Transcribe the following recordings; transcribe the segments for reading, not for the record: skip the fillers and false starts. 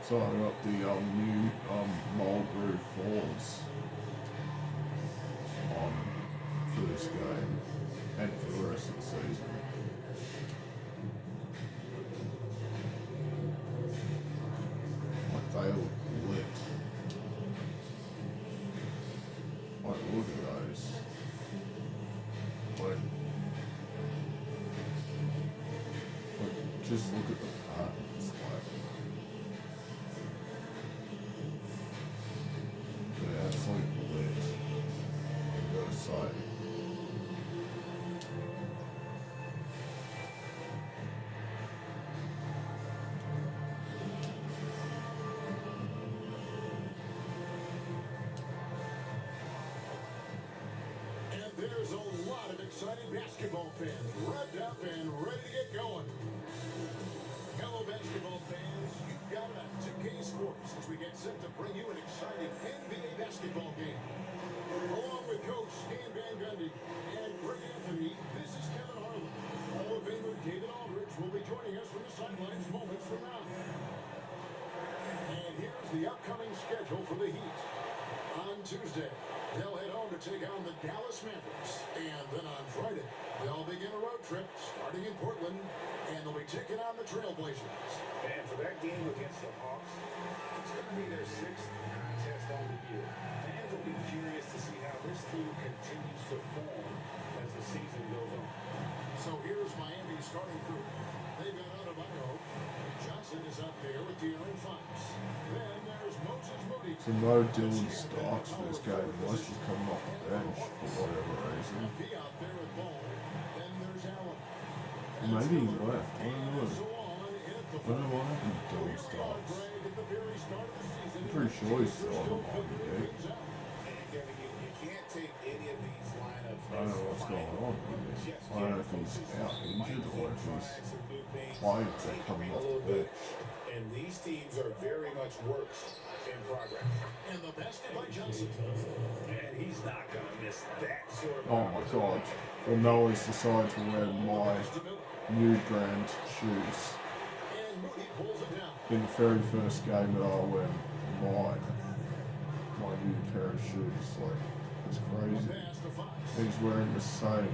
So I got the new Mulgrew Falls on for this game and for the rest of the season. Like they look lit. Like look at those. Like just look at the patterns. Like they're absolutely lit. I gotta say. There's a lot of excited basketball fans revved up and ready to get going. Hello, basketball fans. You've got it on 2K Sports as we get set to bring you an exciting NBA basketball game. Along with Coach Stan Van Gundy and Greg Anthony, this is Kevin Harlan. Hall of Famer David Aldridge will be joining us from the sidelines moments from now. And here's the upcoming schedule for the Heat. On Tuesday, they'll head home to take on the Dallas Mavericks. And then on Friday, they'll begin a road trip starting in Portland, and they'll be taking on the Trailblazers. And for that game against the Hawks, it's going to be their 6th contest on the year. Fans will be curious to see how this team continues to form as the season goes on. So here's Miami's starting group. They've got Adebayo. Johnson is up there with De'Aaron Fox. Then there's Moses Moody. So no Dylan Starks for this game unless he's coming off the bench for whatever reason. Out there at ball. Then there's Allen. Maybe he left. I don't know. I don't know what happened to Dylan Starks. I'm pretty sure he's still on the Miami deck. Kevin, you can't take any of these lineups. I don't know what's going on with this. I don't know if he's out injured or if he's playing but coming off the bench. And these teams are very much works in progress. And the basket by Johnson. And he's not going to miss that sort of. Oh my god. Well, Noah's decided to wear my new brand shoes. And Moody pulls it down. In the very first game that I wear my new pair of shoes. Like, it's crazy. Pass to Fox. He's wearing the same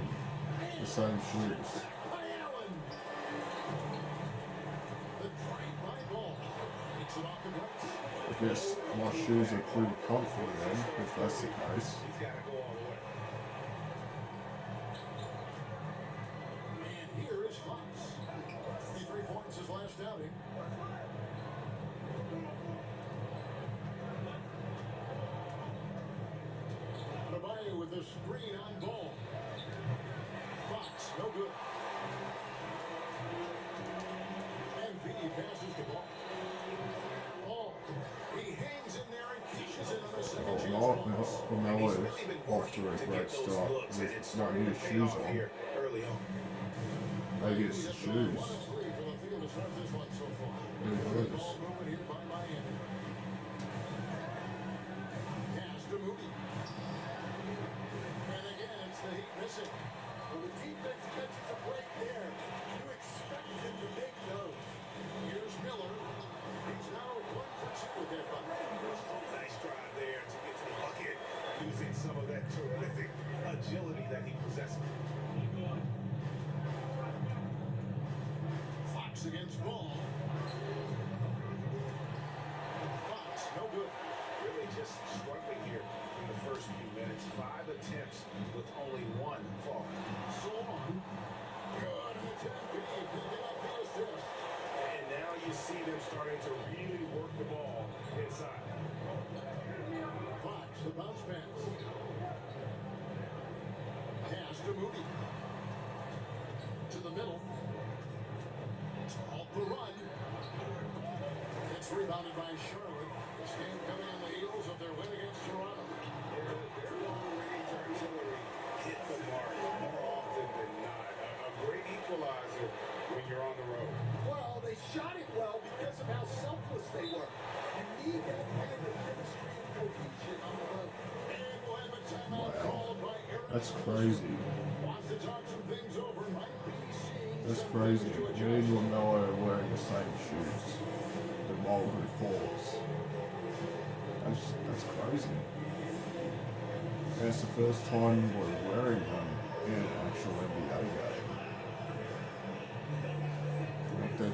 shoes. By Allen. The drive-by ball. Takes it off the glass. I guess my shoes are pretty comfy then, if that's the case. He's got to go all the way. And here is Fox. 53 points his last outing. Adebayo with the screen on ball. Fox, no good. And B passes the ball. Ball. He hangs in there and keeps it on the second chance. Noah is off to a great start with my new shoes on. Early on. Maybe it's the shoes. It is. And again, it's the Heat missing. Well, the defense catches a break there. You expect him to make those. Here's Miller. He's now 1 for 2 with that bucket. Nice drive there to get to the bucket, using some of that terrific agility that he possesses. Fox against Ball. Fox, no good. Really just struggling here in the first few minutes. 5 attempts with only 1 fall. So on. Good attempt. Picking up the assist. And now you see them starting to really work the ball inside. Fox, the bounce pass. Pass to Moody. To the middle. Off the run. It's rebounded by Charlotte. This game coming on the heels of their win against Toronto. Their long-range artillery hit the mark more often than not. A great equalizer when you're on the road. Well, they shot it well because of how selfless they were. You need that kind of chemistry and cohesion on the road. And we'll have a timeout called by Eric. That's crazy. Wants to talk some things over. Might be seeing That's some crazy. things to Me adjust. and Noah are wearing the same shoes. the Mulberry Falls. That's crazy. And it's the first time we're wearing them in an actual NBA game. They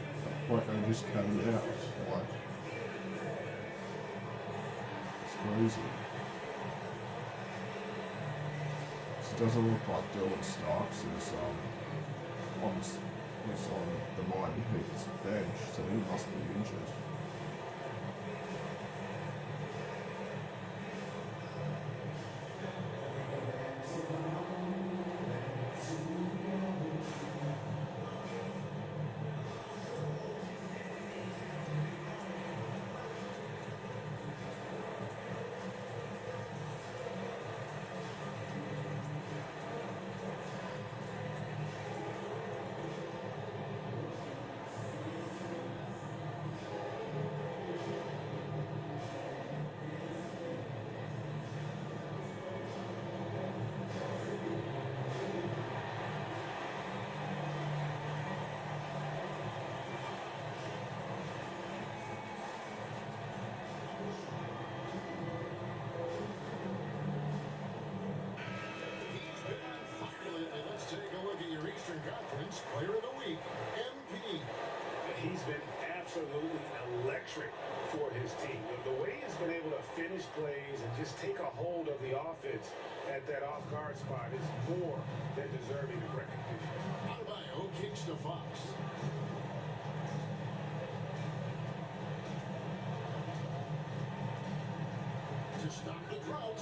just came out. Like, it's crazy. It doesn't look like Dylan Starks is on the Miami Heat's bench, so he must be injured. Eastern Conference Player of the Week, MP. He's been absolutely electric for his team. The way he's been able to finish plays and just take a hold of the offense at that off-guard spot is more than deserving of recognition. Adebayo kicks to Fox. To stop the drought.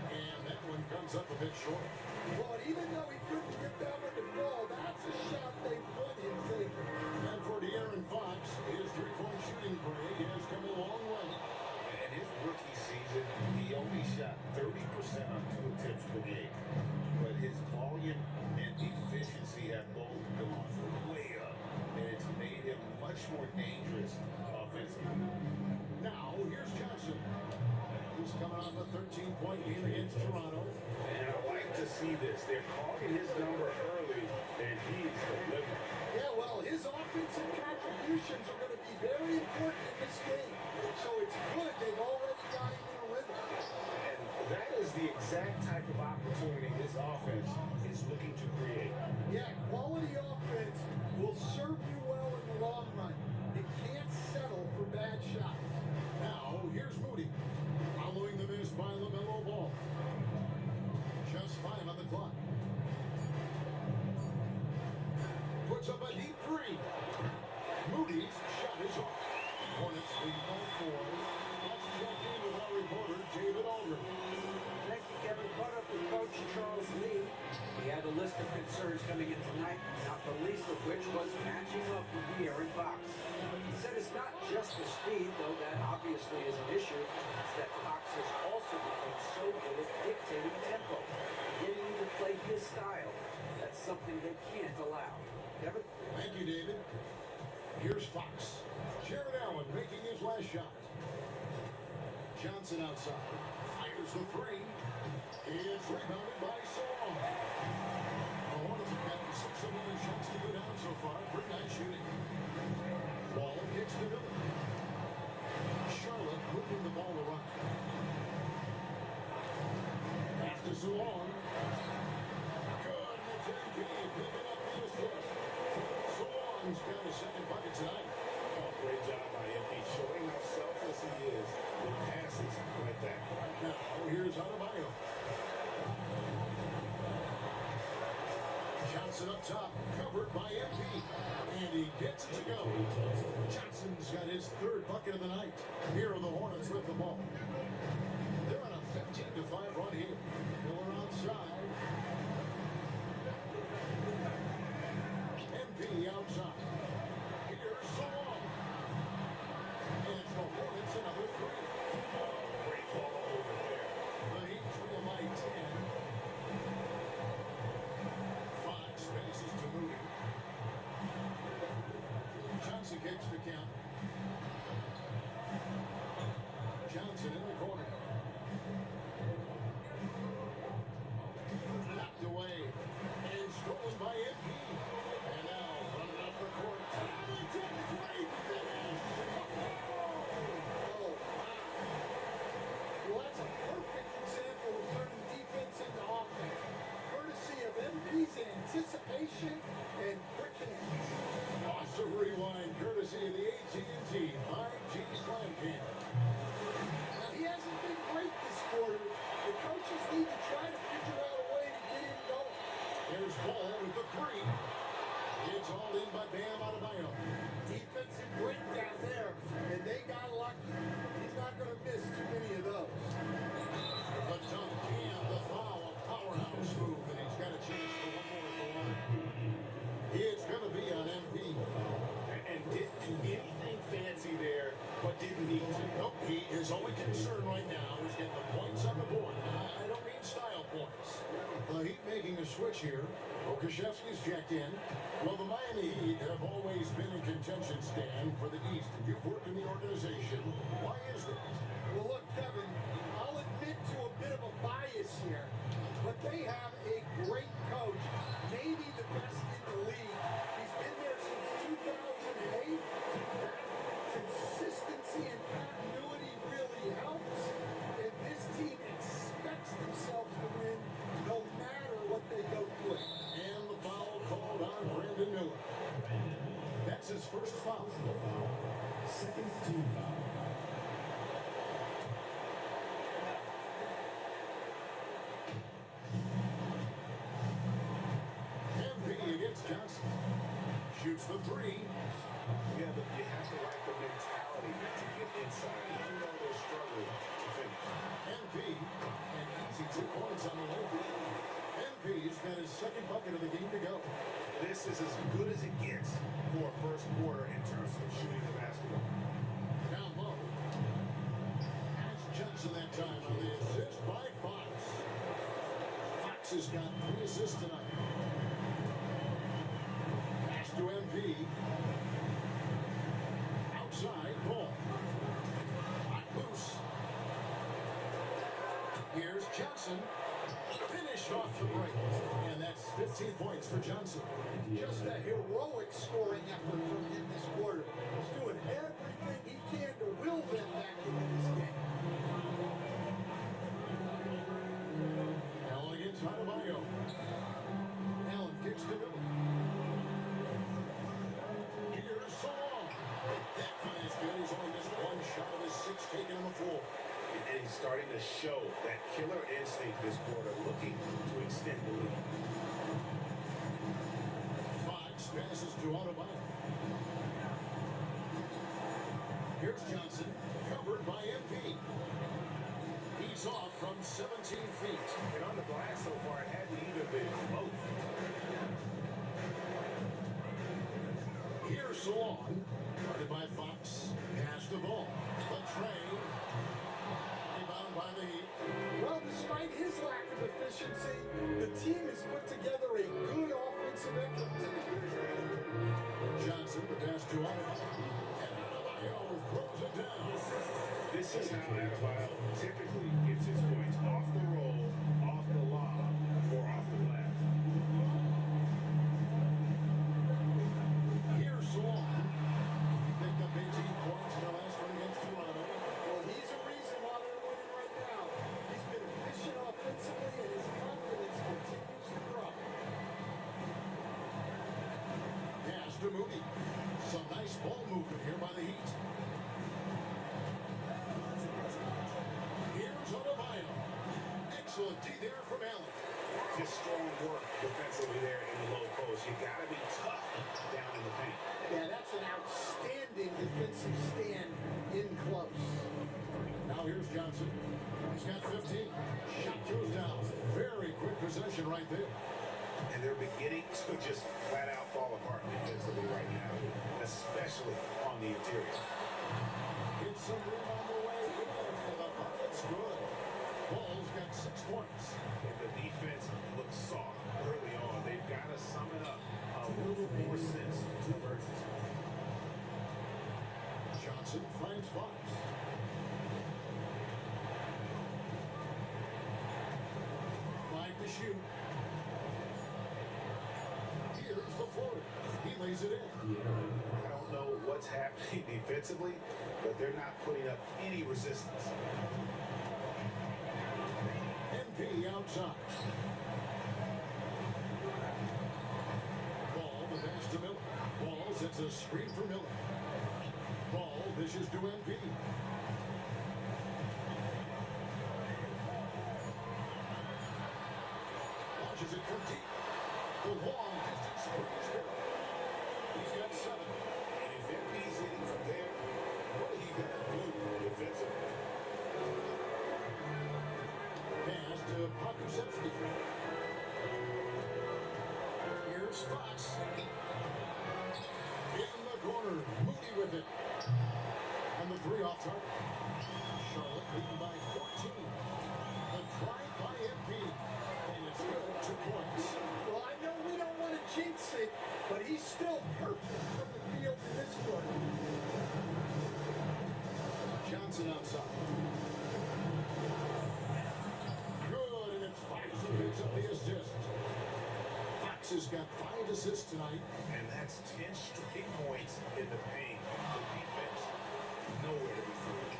And that one comes up a bit short. But even though he couldn't get that one to fall, that's a shot they want him taking. And for De'Aaron Fox, his three-point shooting parade has come a long way. In his rookie season, he only shot 30% on 2 attempts per game. But his volume and efficiency have both gone way up. And it's made him much more dangerous offensively. Now, here's Johnson. He's coming off a 13-point game against Toronto. And I like to see this. They're calling his number early, and he's delivering. Yeah, well, his offensive contributions are going to be very important in this game. So it's good they've already got him in a rhythm. And that is the exact type of opportunity this offense is looking to create. Yeah, quality offense will serve you well in the long run. You can't settle for bad shots. Now, here's Moody. Following the miss by LaMelo Ball. Just 5 on the clock. Puts up a deep three. Moody's shot is off. Hornets lead by 4. Let's check in with our reporter, David Aldridge. Thank you, Kevin. Caught up with Coach Charles Lee. He had a list of concerns coming in tonight, not the least of which was matching up with De'Aaron Fox. He said it's not just the speed, though that obviously is an issue. It's that Fox has also become so good at dictating tempo, getting you to play his style. That's something they can't allow. Kevin? Thank you, David. Here's Fox. Jared Allen making his last shot. Johnson outside. Fires the three. It's rebounded by Song. The Hornets have gotten 6 of 11 shots to go down so far. Pretty nice shooting. Wall kicks to Miller. Charlotte moving the ball around. Pass to Solon. Good. It's MP picking up the assist. Solon's got a second bucket tonight. Oh, great job by MP, showing how selfless he is with passes like that. Now, here's Adebayo. Johnson up top, covered by MP. And he gets it to go. Johnson's got his 3rd bucket of the night. Here are the Hornets with the ball. They're on a 15-5 run here. Miller outside. MP outside. Here's Solon. And it's the Hornets another 3. Great ball over there. The Heat trail by 10. Fox passes to Moody. Johnson kicks the count. Johnson in the corner. Knocked away. And stolen by MP. And now running up the court. switch here. Okashevsky's checked in. Well, the Miami Heat have always been in contention, Stan, for the East. And you've worked in the organization. Why is that? Well, look, Kevin, I'll admit to a bit of a bias here, but they have a great coach, maybe the best in the league. He's been there since 2008. That consistency and continuity really helps, and this team expects themselves to win no matter what they go through. And the foul called on Brandon Miller. That's his first foul. Second team foul. MP against Johnson. Shoots the three. Yeah, but you have to like the mentality to get inside, even though they're struggling to finish. MP, an easy 2 points on the way. MP's got his second bucket of the game to go. This is as good as it gets for a first quarter in terms of shooting the basketball. Down low. That's Johnson that time on the assist by Fox. Fox has got 3 assists tonight. Pass to MP. Outside, ball. Hot loose. Here's Johnson. Finished off the break. And that's 15 points for Johnson. Just a heroic scoring effort from him this quarter. He's doing everything he can to will them back into this game. Allen against Adebayo. Allen kicks to Miller. Here's Salon. That finds good. He's only missed 1 shot of his 6 taken on the floor. And he's starting to show that killer instinct this quarter, looking to extend the lead. Fox passes to Adebayo. Here's Johnson, covered by MP. He's off from 17 feet. And on the glass so far, it hadn't even been close. Here's Salon, guarded by Fox. Pass the ball. The train. Rebound by the Heat. Well, despite his lack of efficiency, the team has put together a good offensive effort tonight. Johnson, the pass to Adebayo. And Adebayo throws it down. This is how Adebayo typically gets his points off the roll, off the lob, or off the glass. Here's Salon. He picked up 18 points in the last one against Toronto. Well, he's a reason why they're winning right now. He's been efficient offensively, and his confidence continues to grow. Pass to Moody. Some nice ball movement here by the Heat. Here's Adebayo. Excellent D there from Allen. Just strong work defensively there in the low post. You got to be tough down in the paint. Yeah, that's an outstanding defensive stand in close. Now here's Johnson. He's got 15. Shot goes down. Very quick possession right there. And they're beginning to just flat out fall apart defensively right now, especially on the interior. Get some room on the way. That's good. Ball's got 6 points. And the defense looks soft early on. They've got to sum it up a little more sense to urgency. Johnson finds Fox. Five to shoot. Here's the floater. He lays it in. I don't know what's happening defensively, but they're not putting up any resistance. MP outside. Ball, the pass to Miller. Ball sets a screen for Miller. Ball dishes to MP. Launches it from deep. The long distance three is good. He's got 7. And if MP's hitting from there, what are you going to do defensively? Pass to Pokusevski. Here's Fox. In the corner, Moody with it. And the 3 off target. Charlotte leading by 14. The try by MP. And it's good. 2 points. Gets it outside. Good, and it's Fox who picks up the assist. Fox has got 5 assists tonight. And that's 10 straight points in the paint. The defense, nowhere to be found.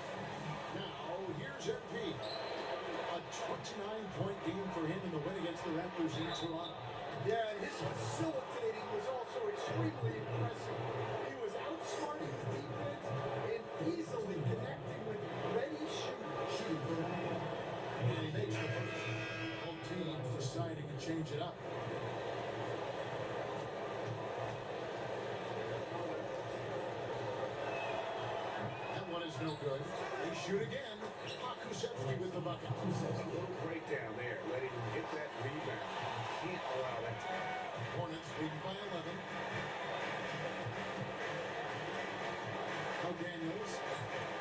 Now, here's MP. A 29-point game for him in the win against the Raptors in Toronto. Yeah, and his facilitating was also extremely impressive. He was outsmarting the defense and easily connecting with ready shooters. And he makes the first. Both teams deciding to change it up. That one is no good. They shoot again. Pakusevsky with the bucket. A little breakdown there, letting him get that rebound. Can't allow that to happen. Hornets leading by 11. Now Daniels,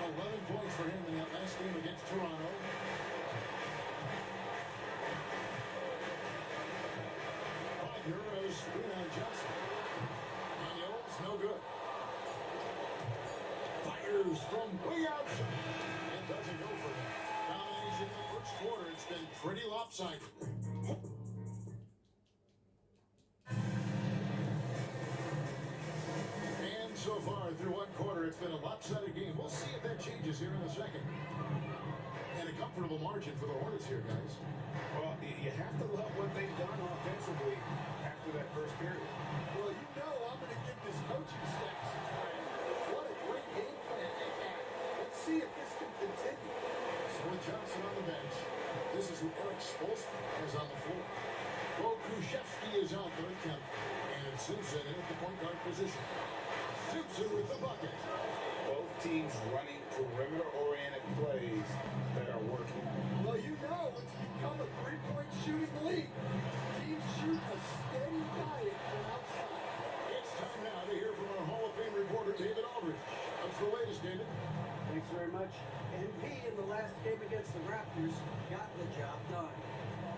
11 points for him in that last game against Toronto. Wagner, screen on Johnson. Daniels, no good. Fires from way outside. And doesn't go for him. Domination in the first quarter. It's been pretty lopsided. And so far through one quarter, it's been a lopsided game. We'll see if that changes here in a second. And a comfortable margin for the Hornets here, guys. Well, you have to love what they've done offensively after that first period. Well, you know I'm going to give this coaching staff some credit. What a great game plan they had. Let's see if this can continue. So with Johnson on the bench, this is who Eric Spoelstra has on the floor. Kushevsky is out for a count. And Simpson in at the point guard position. Simpson with the bucket. Both teams running perimeter-oriented plays that are working. Well, you know it's become a three-point shooting league. Teams shoot a steady diet from outside. It's time now to hear from our Hall of Fame reporter, David Aldridge. What's the latest, David? Thanks very much. MP in the last game against the Raptors got the job done.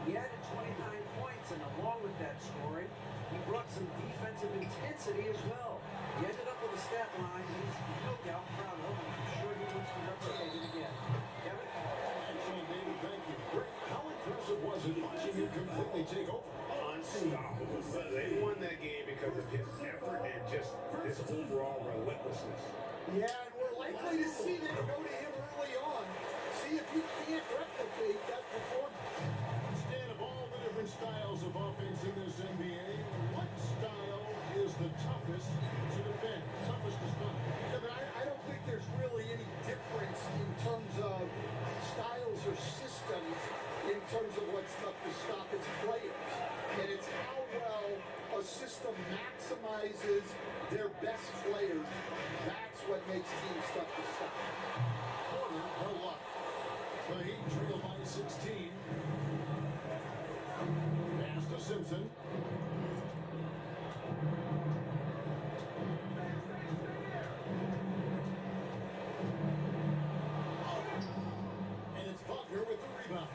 He added 29 points, and along with that scoring, he brought some defensive intensity as well. He ended up with a stat line he's no doubt proud of, and I'm sure he wants to replicate it again. Kevin? Excellent, David. Thank you. Great. How impressive was it watching him completely take over? Unstoppable. They won that game because of his effort and just his overall relentlessness. Yeah, and we're likely to see them go to him early on. See if he can't replicate that performance. Stan, of all the different styles of offense in this NBA, what style is the toughest to defend? Toughest to stop? Yeah, but I don't think there's really any difference in terms of styles or systems in terms of what's tough to stop. It's players. And it's how well a system maximizes their best players. That's what makes teams tough to stop. Porter, no luck. The Heat trail by 16. Pass to Simpson. And it's Wagner with the rebound.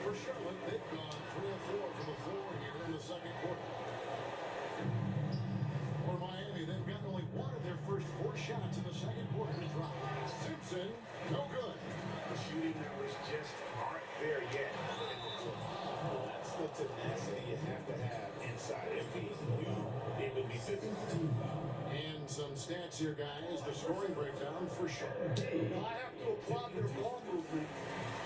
For Charlotte, they've gone 3 of 4 from the floor here in the second quarter. For Miami, they've gotten only one of their first 4 shots in the second quarter to drop. Simpson, no good. The shooting numbers just aren't there yet. That's the tenacity you have to have inside MP. It would be 50. And some stats here, guys. The scoring breakdown for sure. I have to applaud their ball movement.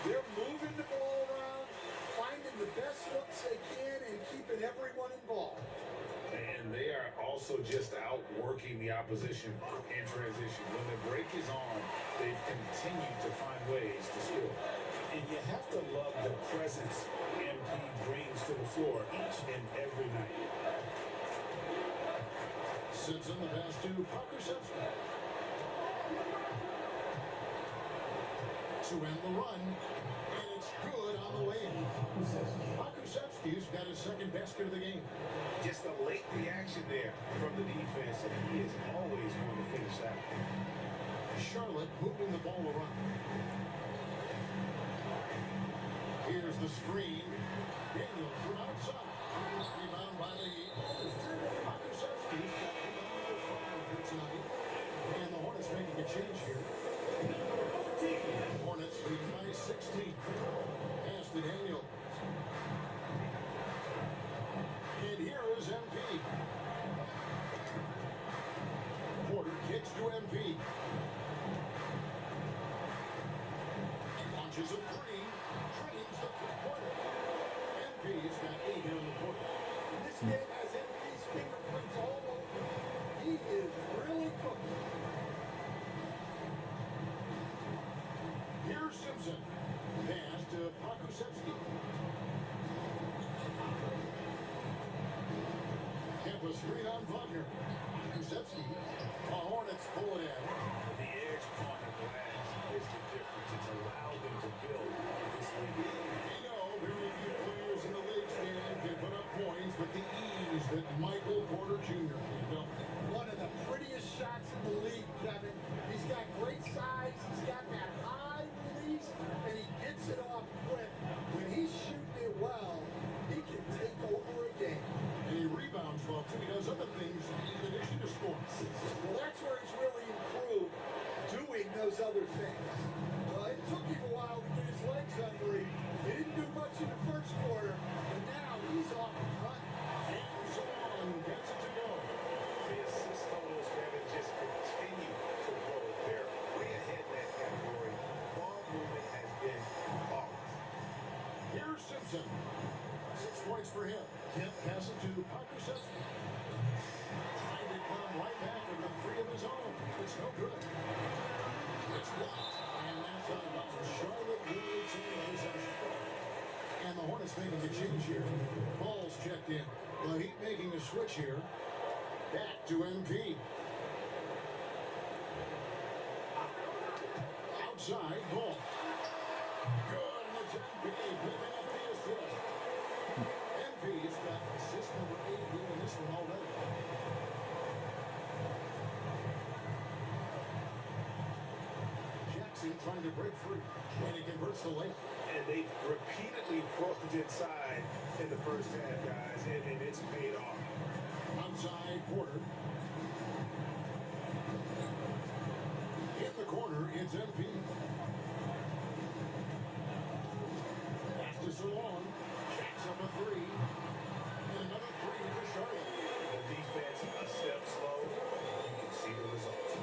They're moving the ball around, finding the best looks they can, and keeping everyone involved. And they are also just outworking the opposition in transition. When the break is on, they've continued to find ways to score. And you have to love the presence MP brings to the floor each and every night. Simpson, the pass to Pakusevsky. To end the run, and it's good on the way in. Pakusevsky's got his second basket of the game. Just a late reaction there from the defense, and he is always going to finish that. Charlotte moving the ball around. Here's the screen. Daniels from outside. Rebound by the Heat. Pakusevsky's got 8 here tonight. And the Hornets making a change here. Hornets lead by 16. Pass to Daniel. And here is MP. Porter kicks to MP. Launches a three. Trains the three-pointer. MP's got 8 here on the court. This game has MP's fingerprints all over it. He is really cooking. Here's Simpson. Pass to Pokusevski. Kempa screen on Wagner. Pokusevski. The Hornets pull it in. The edge on the glass is the difference. It's allowed them to build this league. We know very few players in the league stand can put up points with the ease that Michael Porter Jr. can do. One of the prettiest shots in the league, Kevin. He's got great size. He's got that high release, and he gets it off quick. When he's shooting it well, he can take over a game. And he rebounds well, too. He does other things in addition to scoring. Well, that's where he's really improved, doing those other things. It took him a while to get his legs under him. He didn't do much in the first quarter, but now he's off and running. And so on, gets it to go. The assist totals, Kevin, just continue to grow. They're way ahead in that category. Ball movement has been flawless. Here's Simpson. 6 points for him. Kemp passes to Pokusevski. Trying to come right back with the 3 of his own. It's no good. It's blocked. And that's out of bounds. Charlotte leads in possession. And the Hornets making a change here. Ball's checked in. The Heat making a switch here. Back to MP. Outside, ball. Good, and it's MP picking up the assist. MP's got assist number 8 here in this one already. Jackson trying to break free, and he converts the layup. And they've repeatedly worked inside in the first half, guys, and it's paid off. Outside Porter. In the corner, it's MP. Pass to Salon. Jacks up a 3. And another 3 for Charlotte. The defense a step slow. You can see the results.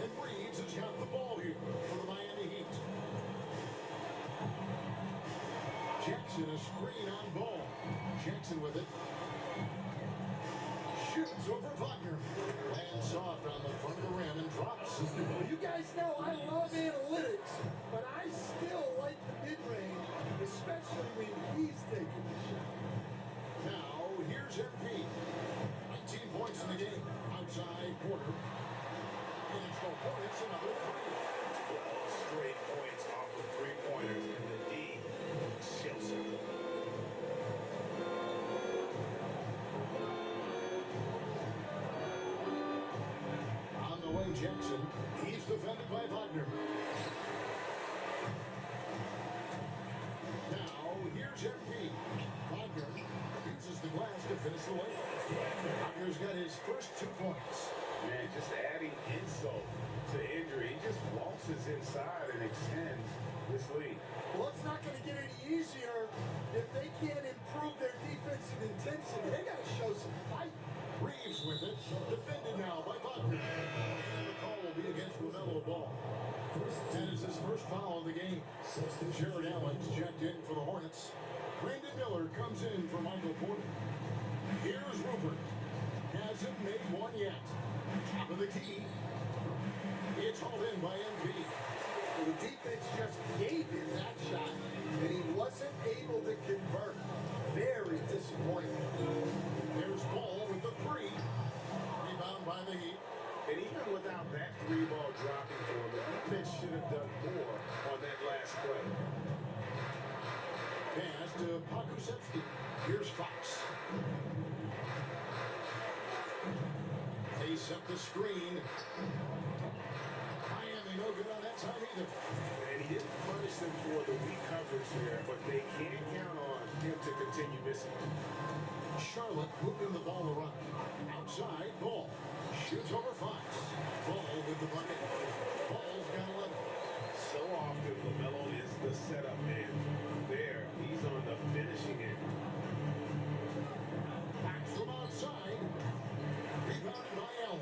And Reeves has got the ball here for the Miami Heat. Jackson a screen on ball. Jackson with it. Shoots over Wagner. Lands soft on the front of the rim and drops. Well, you guys know I love analytics, but I still like the mid-range, especially when he's taking the shot. Now, here's MP. 19 points in the game. Outside Porter. And for Hornets, another 3. 12 straight points off of three-pointers, and the D shills him. On the wing, Jackson. He's defended by Wagner. Now, here's MP. Wagner uses the glass to finish the layup. Wagner's got his first 2 points. Man, just adding insult to injury. He just waltzes inside and extends this lead. Well, it's not going to get any easier if they can't improve their defensive intensity. They got to show some fight. Reeves with it. Defended now by Wagner. And the call will be against LaMelo Ball. And it's his first foul of the game. Jared Allen's checked in for the Hornets. Brandon Miller comes in for Michael Porter. Here's Rupert. Hasn't made one yet. Top of the key. It's hauled in by MP. Well, the defense just gave him that shot, and he wasn't able to convert. Very disappointing. There's Ball with the 3. Rebound by the Heat. And even without that three ball dropping for him, the defense should have done more on that last play. Pass to Pokusevski. Here's Fox. They set the screen. Miami no good on that time either. And he didn't punish them for the weak coverage there, but they can't count on him to continue missing. Charlotte moving the ball around. Outside, Ball. Shoots over Fox. Ball with the bucket. Ball's got 11. setup, man. There, he's on the finishing end. Back from outside. Rebounded by Allen.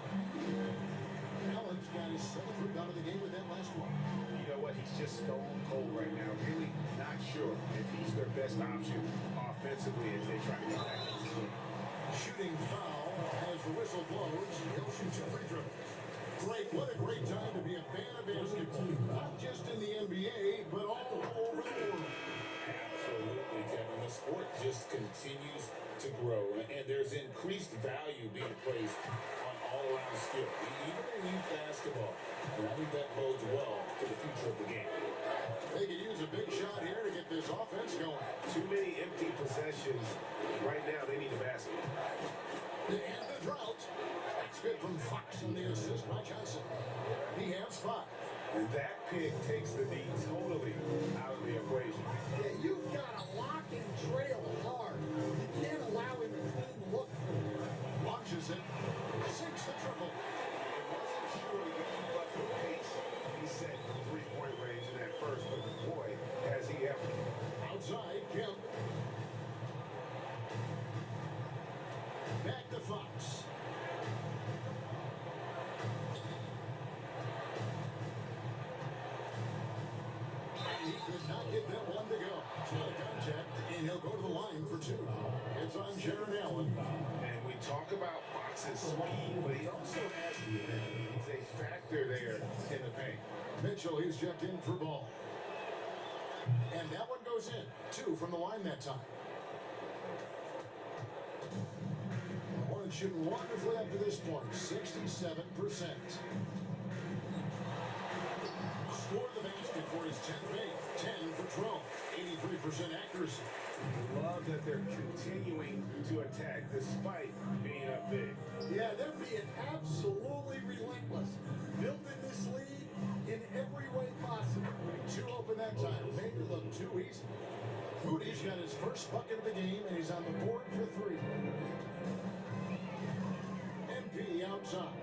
Allen's got his 7th rebound of the game with that last one. You know what? He's just stone cold right now. Really not sure if he's their best option offensively as they try to get back in this game. Shooting foul as the whistle blows. He'll shoot 2 free throws. Great, what a great time to be a fan of basketball. Not just in the NBA, but all over the world. Absolutely, Kevin. The sport just continues to grow, and there's increased value being placed on all-around skill, even in youth basketball. And I think that bodes well for the future of the game. They could use a big shot here to get this offense going. Too many empty possessions. Right now, they need a basket. To end the drought. That's good from Fox on the assist by Johnson. He has 5. And that pick takes the D totally out of the equation. Yeah, you've got to lock and trail hard. You can't allow him to clean look from there. Launches it. Sinks the triple. It wasn't sure he could keep up the pace. He set the three-point range in that first, but boy, has he ever. Outside, Kemp. Back to Fox. He could not get that one to go. Shot of contact, and he'll go to the line for 2. It's on Jaron Allen. And we talk about Fox's speed, but he also has, he's a factor there in the paint. Mitchell, he's checked in for ball. And that one goes in. 2 from the line that time. The Hornets shooting wonderfully up to this point. 67%. Scored the basket for his 10th make. 10 for Trump. 83% accuracy. Love that they're continuing to attack despite being up big. Yeah, they're being absolutely relentless. Building this lead in every way possible. 2 open that time. Made it look too easy. Moody's got his first bucket of the game, and he's on the board for 3. MP outside.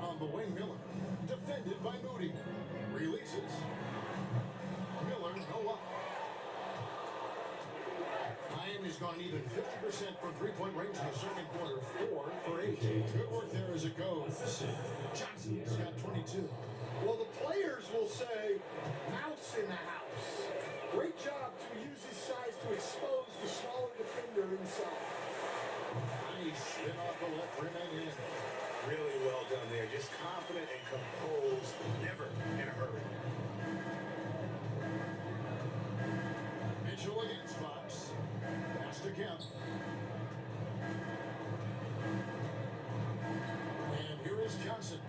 On the wing, Miller. Defended by Moody. Releases. Miller, no up. Miami's gone even 50% from three-point range in the second quarter. 4 for 8. Good work there as it goes. Johnson's got 22. Well, the players will say, mouse in the house. Great job to use his size to expose the smaller defender inside. Nice spin off the left rim and in. Really well done there. Just confident and composed, never in a hurry. Mitchell against Fox. Pass to Kemp. And here is Johnson.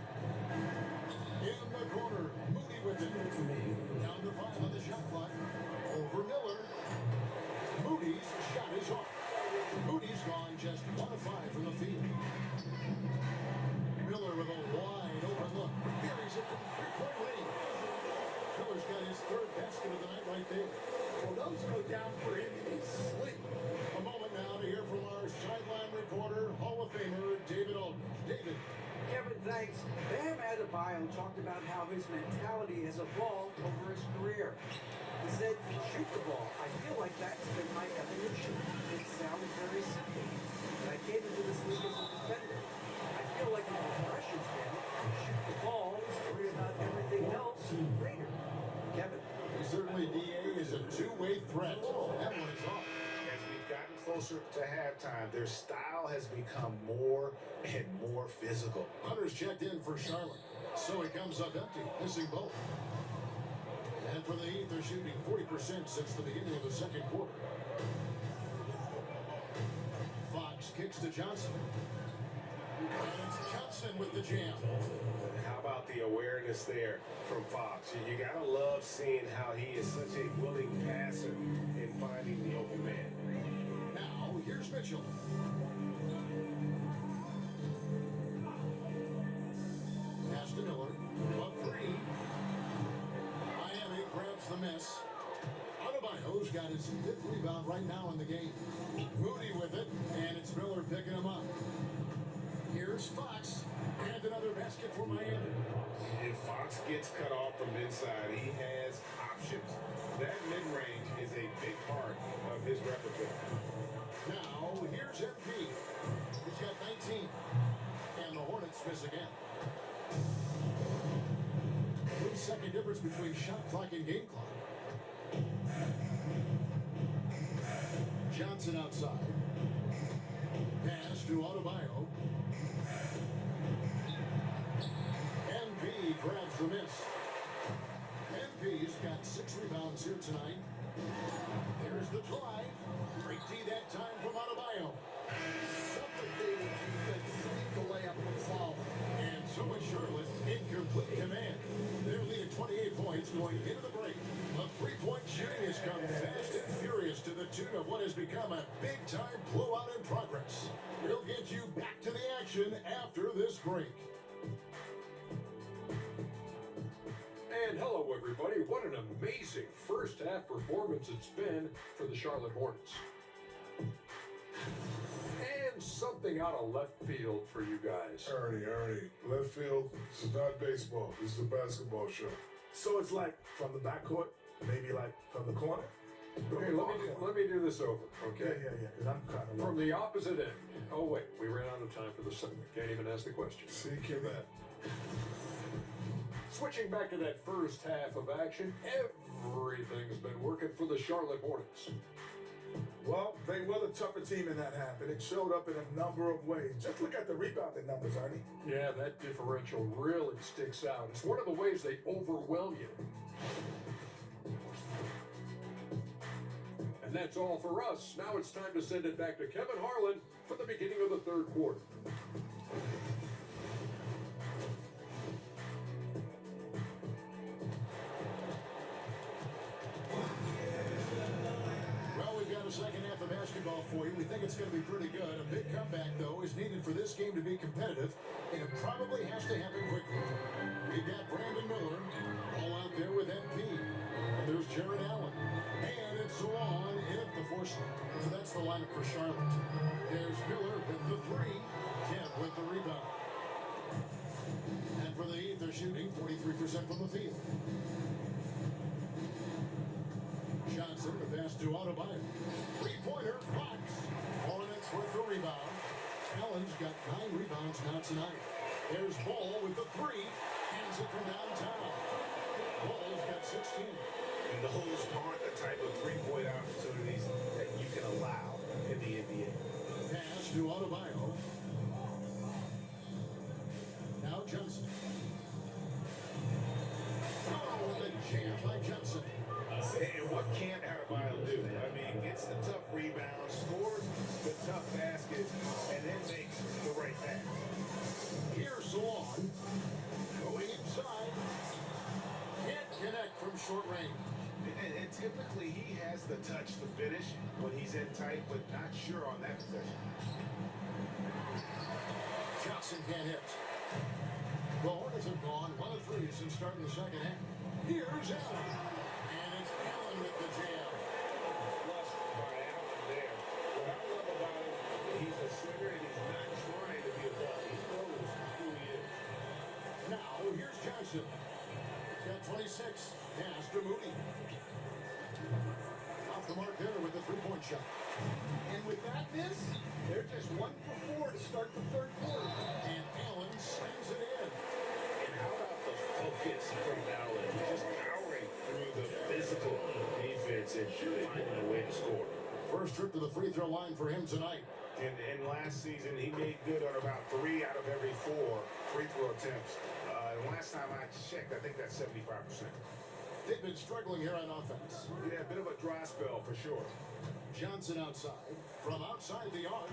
In the corner. Moody with it. Down to 5 on the shot clock. Over Miller. Moody's shot is off. Moody's gone just 1 of 5 from the field. Miller with a wide open look. Buries it from 3-point range. Miller's got his 3rd basket of the night right there. Well, those go down for him in his sleep. A moment now to hear from our sideline reporter, Hall of Famer David Aldridge. David. Kevin, thanks. Bam Adebayo talked about how his mentality has evolved over his career. He said, shoot the ball. I feel like that's been my evolution. It sounds very simple. When I came into this league as a defender, I feel like the progression's been shoot the ball, worry about everything else later. Kevin. Certainly, DA is a two-way threat. That one is off. As we've gotten closer to halftime, their style has become more and more physical. Hunter's checked in for Charlotte. So he comes up empty, missing both. And for the Heat, they're shooting 40% since the beginning of the second quarter. Fox kicks to Johnson. And it's Johnson with the jam. How about the awareness there from Fox? You gotta love seeing how he is such a willing passer in finding the open man. Now, here's Mitchell. Pass to Miller. Up 3. Miami grabs the miss. Adebayo's got his 5th rebound right now in the game. Moody with it, and it's Miller picking him up. Here's Fox, and another basket. basket for Miami. If Fox gets cut off from inside, he has options. That mid-range is a big part of his repertoire. Now, here's MP. He's got 19. And the Hornets miss again. 3-second difference between shot clock and game clock. Johnson outside. Pass to Adebayo. MP grabs the miss. MP's got 6 rebounds here tonight. There's the drive. Great D that time from Adebayo. Suffocating defense to leave the layup and foul. And so is Charlotte in complete command. They're leading 28 points going into the break. The three-point shooting has come fast and furious to the tune of what has become a big-time blowout in progress. We'll get you back to the action after this break. And hello, everybody. What an amazing first half performance it's been for the Charlotte Hornets. And something out of left field for you guys. Ernie. Left field, this is not baseball. This is a basketball show. So it's like from the backcourt, maybe like from the corner? Okay, let me do this over, okay? Yeah. Because I'm kind of From the opposite end. Oh, wait, we ran out of time for the segment. Can't even ask the question. See, Kevin? Switching back to that first half of action, everything's been working for the Charlotte Hornets. Well, they were the tougher team in that half, and it showed up in a number of ways. Just look at the rebounding numbers, Ernie. Yeah, that differential really sticks out. It's one of the ways they overwhelm you. And that's all for us. Now it's time to send it back to Kevin Harlan for the beginning of the third quarter. Well, we've got a second half of basketball for you. We think it's going to be pretty good. A big comeback, though, is needed for this game to be competitive, and it probably has to happen quickly. We've got Brandon Miller all out there with MP. And there's Jared Allen. And it's Sawan in at the force. So that's the lineup for Charlotte. There's Miller with the 3. Kemp with the rebound. And for the Heat, they're shooting 43% from the field. Johnson, the pass to Adebayo. Three-pointer, Fox. Hornets with the rebound. Allen's got 9 rebounds now tonight. There's Ball with the 3. Hands it from downtown. Ball's got 16. And those aren't the type of three-point opportunities that you can allow in the NBA. Pass to Adebayo. Now Johnson. Oh, with a jam by Johnson. And what can't Adebayo do? I mean, gets the tough rebound, scores the tough baskets, and then makes the right pass. Here's Sawan. Going inside. Can't connect from short range. And typically he has the touch to finish when he's in tight, but not sure on that possession. Johnson can't hit. The Hornets have gone 1 of 3 since starting the second half. Here's Allen. And it's Allen with the jam. Flushed by Allen there. What I love about him, he's a center and he's not trying to be a ball. He knows who he is. Now, here's Johnson. He's got 26. Pass to Moody. Off the mark there with the three-point shot. And with that miss, they're just 1 for 4 to start the third quarter. And Allen slams it in. And how about the focus from Allen? Just powering through the physical defense and finding a way to score. First trip to the free throw line for him tonight. And last season, he made good on about 3 out of every 4 free throw attempts. And last time I checked, I think that's 75%. They've been struggling here on offense. Yeah, a bit of a dry spell for sure. Johnson outside. From outside the arc.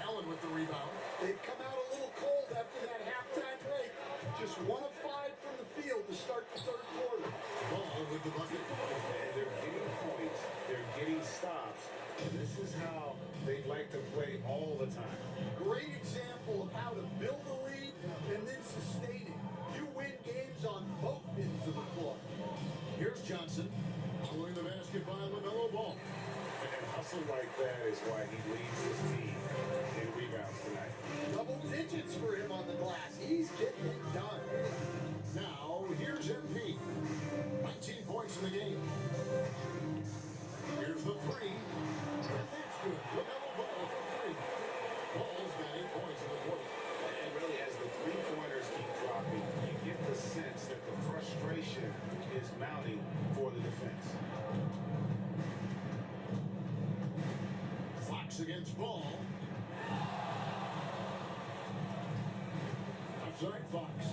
Allen with the rebound. They've come out a little cold after that halftime break. Just 1 of 5 from the field to start the third quarter. Ball with the bucket. And they're getting points. They're getting stops. And this is how they'd like to play all the time. Great example of how to build a lead and then sustain it. You win games on both ends of the floor. Here's Johnson. Following the basket by LaMelo Ball. And hustle like that is why he leads his team in rebounds tonight. Double digits for him on the glass. He's getting it Giants ball. Outside Fox.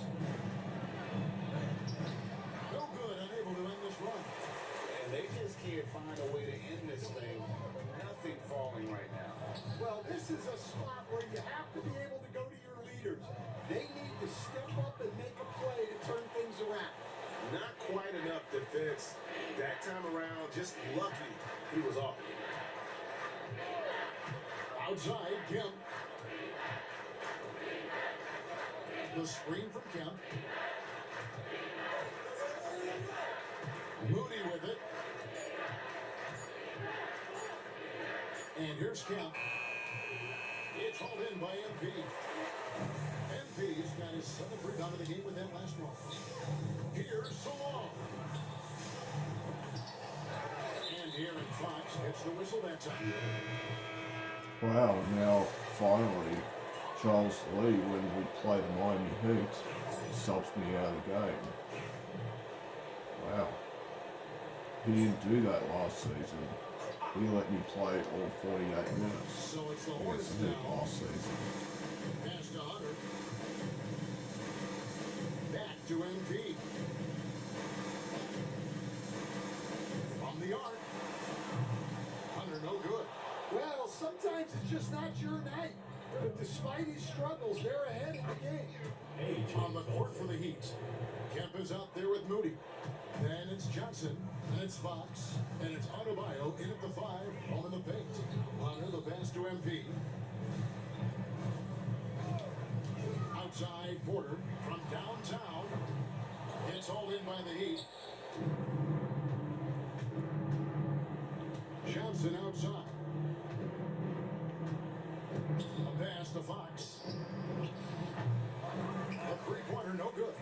No good, unable to end this run. And they just can't find a way to end this thing. Nothing falling right now. Well, this is a spot where you have to be able to go to your leaders. They need to step up and make a play to turn things around. Not quite enough defense. That time around, just lucky he was off. Outside, Kemp. The screen from Kemp. Moody with it. And here's Kemp. It's hauled in by MP. MP's got his 7th rebound of the game with that last one. Here's Salong. And Aaron Fox gets the whistle that time. Wow, now finally, Charles Lee, when we play the Miami Heat, subs me out of the game. Wow. He didn't do that last season. He let me play all 48 minutes So it's the against Hornets the Heat now. last season. Pass to Hunter. Back to MP. From the arc. Hunter no good. Well, sometimes it's just not your night. But despite his struggles, they're ahead in the game. On the court for the Heat. Kemp is out there with Moody. Then it's Johnson. And it's Fox. And it's Adebayo in at the 5. Home in the paint. Hunter the pass to MP. Outside Porter from downtown. It's hauled in by the Heat. Johnson outside. A pass to Fox. A three-pointer, no good.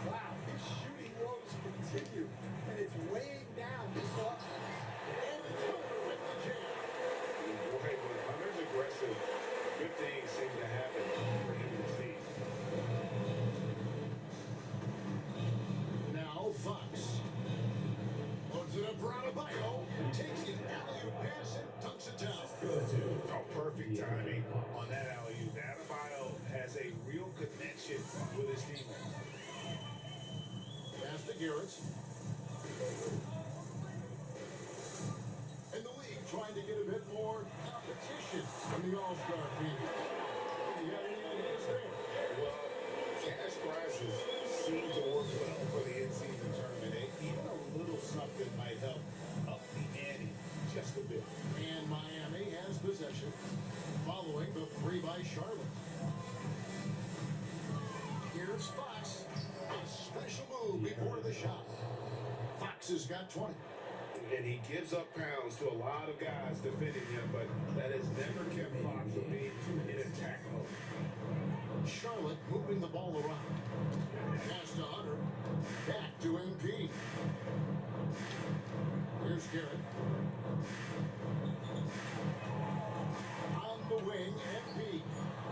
Wow, his shooting woes continue, and it's weighing down this offense. And it's Hunter with the jam. Boy, when Hunter's aggressive, good things seem to happen for him in the season. Now Fox. Loads it up for Adebayo. Takes the alley-oop pass and dunks it down. Oh, perfect timing on that alley-oop. Adebayo has a real connection with his teammates. Pass to Garrett. And the league trying to get a bit more competition from the All-Star team. You got any ideas there? Well, cash prizes seem to work well for the in-season tournament. Even a little something might help up the ante just a bit. And Miami has possession following the 3 by Charlotte. Here's Fox. A special move before the shot. Fox has got 20. And he gives up pounds to a lot of guys defending him, but that has never kept Fox from being in attack mode. Charlotte moving the ball around. Pass to Hunter. Back to MP. Here's Garrett. On the wing, MP.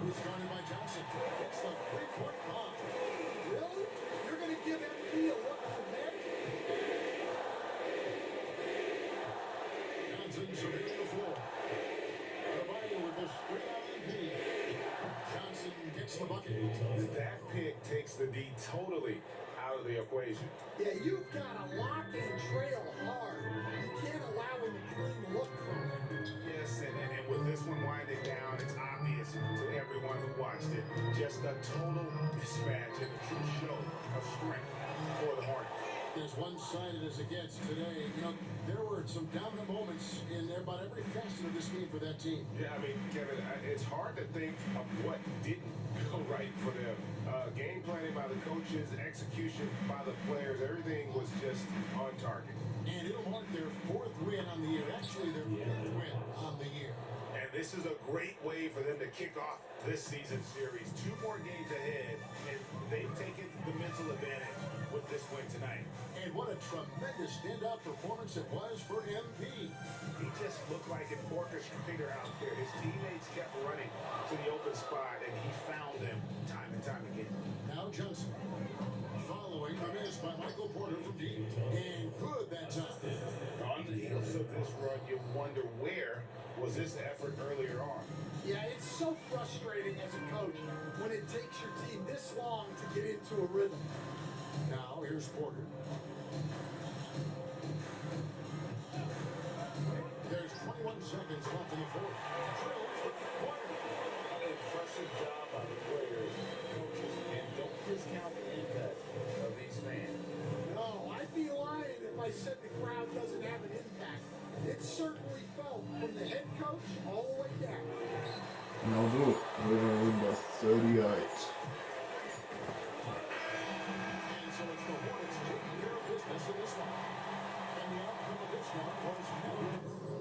Who's guarded by Johnson. It's the three-point bomb. Really? You're going to give MP a look from there? Johnson surveying the floor. Adebayo with the screen on MP. Johnson gets the bucket. That pick takes the D totally out of the equation. Yeah, you've got to lock and trail hard. You can't allow him to clean look from there. Yes, and with this one winding down, it's obvious to everyone who watched it. Just a total mismatch and a true show of strength for the Hornets. As one-sided as it gets today, you know, there were some dominant moments in about every facet of this game for that team. Yeah, I mean, Kevin, it's hard to think of what didn't go right for them. Game planning by the coaches, execution by the players, everything was just on target. And it'll mark their 4th win on the year. Actually, their 5th win on the year. And this is a great way for them to kick off this season series. 2 more games ahead, and they've taken the mental advantage with this win tonight. And what a tremendous standout performance it was for MP. He just looked like an orchestrator out there. His teammates kept running to the open spot, and he found them time and time again. Now Johnson. Following the miss by Michael Porter from deep. And good that time. On the heels of this this run, you wonder where was this effort earlier on. Yeah, it's so frustrating as a coach when it takes your team this long to get into a rhythm. Now, here's Porter. There's 21 seconds left in the fourth. Drills the three-pointer. An impressive job by the players, coaches, and don't discount the impact of these fans. No, I'd be lying if I said the crowd doesn't have an impact. It's certainly felt from the head coach all the way down. Now look, we're going to win by 38. And so it's the Hornets taking care of business in this one. And the outcome of this one was no.